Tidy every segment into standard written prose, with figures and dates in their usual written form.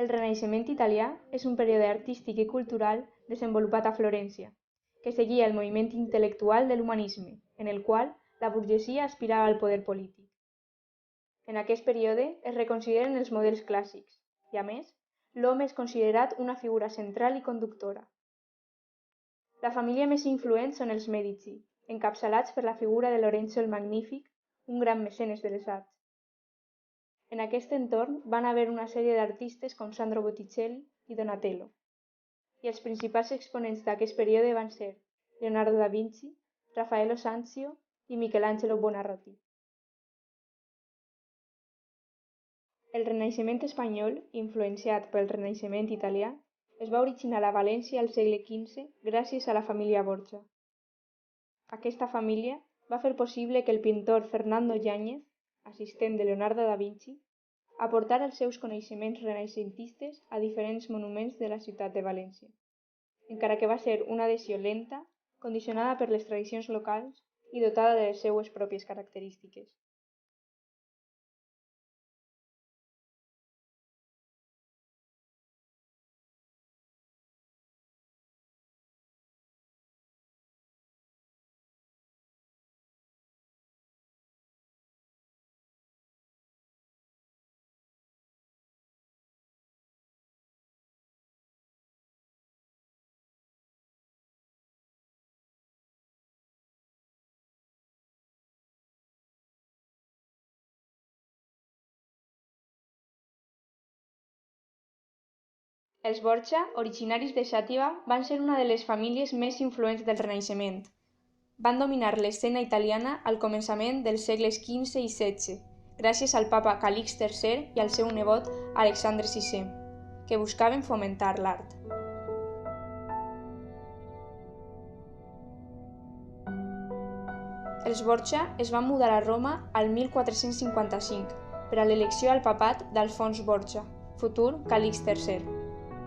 El Renaixement italià és un període artístic i cultural desenvolupat a Florència, que seguia el moviment intel·lectual de l'humanisme, en el qual la burgesia aspirava al poder polític. En aquest període es reconsideren els models clàssics i, a més, l'home és considerat una figura central i conductora. La família més influent són els Mèdici, encapçalats per la figura de Lorenzo el Magnífic, un gran mecenes de les arts. En aquest entorn van haver una sèrie d'artistes com Sandro Botticelli i Donatello, i els principals exponents d'aquest període van ser Leonardo da Vinci, Raffaello Sanzio i Michelangelo Buonarroti. El Renaixement espanyol, influenciat pel Renaixement italià, es va originar a València al segle XV gràcies a la família Borja. Aquesta família va fer possible que el pintor Fernando Yáñez, assistent de Leonardo da Vinci, aportara els seus coneixements renaixentistes a diferents monuments de la ciutat de València, encara que va ser una adhesió lenta, condicionada per les tradicions locals i dotada de les seues pròpies característiques. Els Borja, originaris de Xàtiva, van ser una de les famílies més influents del Renaixement. Van dominar l'escena italiana al començament dels segles XV i XVI, gràcies al papa Calix III i al seu nebot Alexandre VI, que buscaven fomentar l'art. Els Borja es van mudar a Roma al 1455 per a l'elecció al papat d'Alfons Borja, futur Calix III,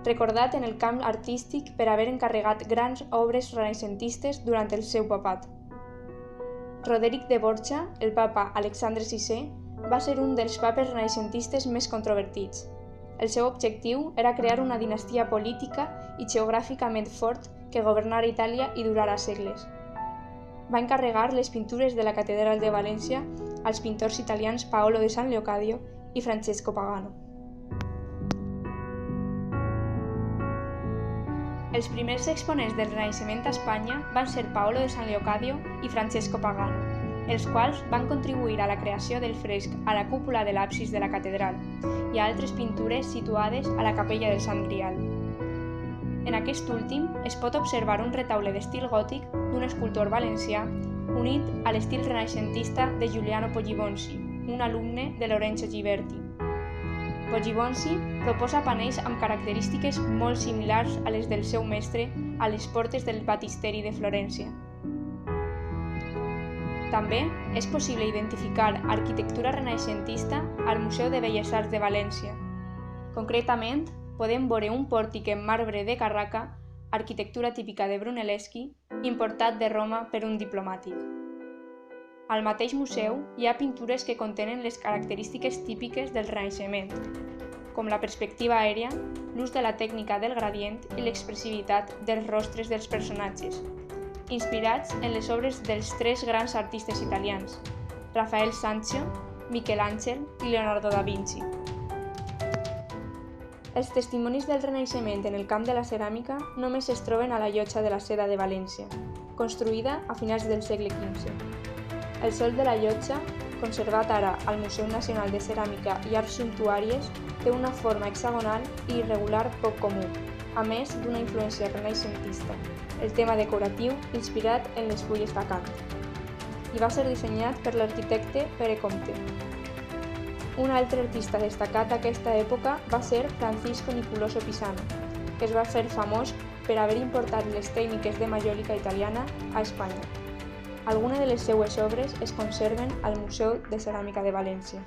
recordat en el camp artístic per haver encarregat grans obres renaixentistes durant el seu papat. Roderic de Borja, el papa Alexandre VI, va ser un dels papes renaixentistes més controvertits. El seu objectiu era crear una dinastia política i geogràficament fort que governara Itàlia i durara segles. Va encarregar les pintures de la Catedral de València als pintors italians Paolo de San Leocadio i Francesco Pagano. Els primers exponents del Renaixement a Espanya van ser Paolo de San Leocadio i Francesco Pagano, els quals van contribuir a la creació del fresc a la cúpula de l'absis de la catedral i a altres pintures situades a la capella del Sant Grial. En aquest últim es pot observar un retaule d'estil gòtic d'un escultor valencià unit a l'estil renaixentista de Giuliano Poggibonsi, un alumne de Lorenzo Ghiberti. Poggibonsi proposa panells amb característiques molt similars a les del seu mestre a les portes del Batisteri de Florència. També és possible identificar arquitectura renaixentista al Museu de Belles Arts de València. Concretament, podem veure un pòrtic en marbre de Carraca, arquitectura típica de Brunelleschi, importat de Roma per un diplomàtic. Al mateix museu hi ha pintures que contenen les característiques típiques del Renaixement, com la perspectiva aèria, l'ús de la tècnica del gradient i l'expressivitat dels rostres dels personatges, inspirats en les obres dels tres grans artistes italians, Raffaele Sanzio, Michelangelo i Leonardo da Vinci. Els testimonis del Renaixement en el camp de la ceràmica només es troben a la Llotja de la Seda de València, construïda a finals del segle XV. El sòl de la llotja, conservat ara al Museu Nacional de Ceràmica i Arts Sumptuàries, té una forma hexagonal i irregular poc comú, a més d'una influència renaixentista, el tema decoratiu inspirat en les fulles d'acant, i va ser dissenyat per l'arquitecte Pere Comte. Un altre artista destacat d'aquesta època va ser Francisco Niculoso Pisano, que es va fer famós per haver importat les tècniques de majòlica italiana a Espanya. Algunes de les seues obres es conserven al Museu de Ceràmica de València.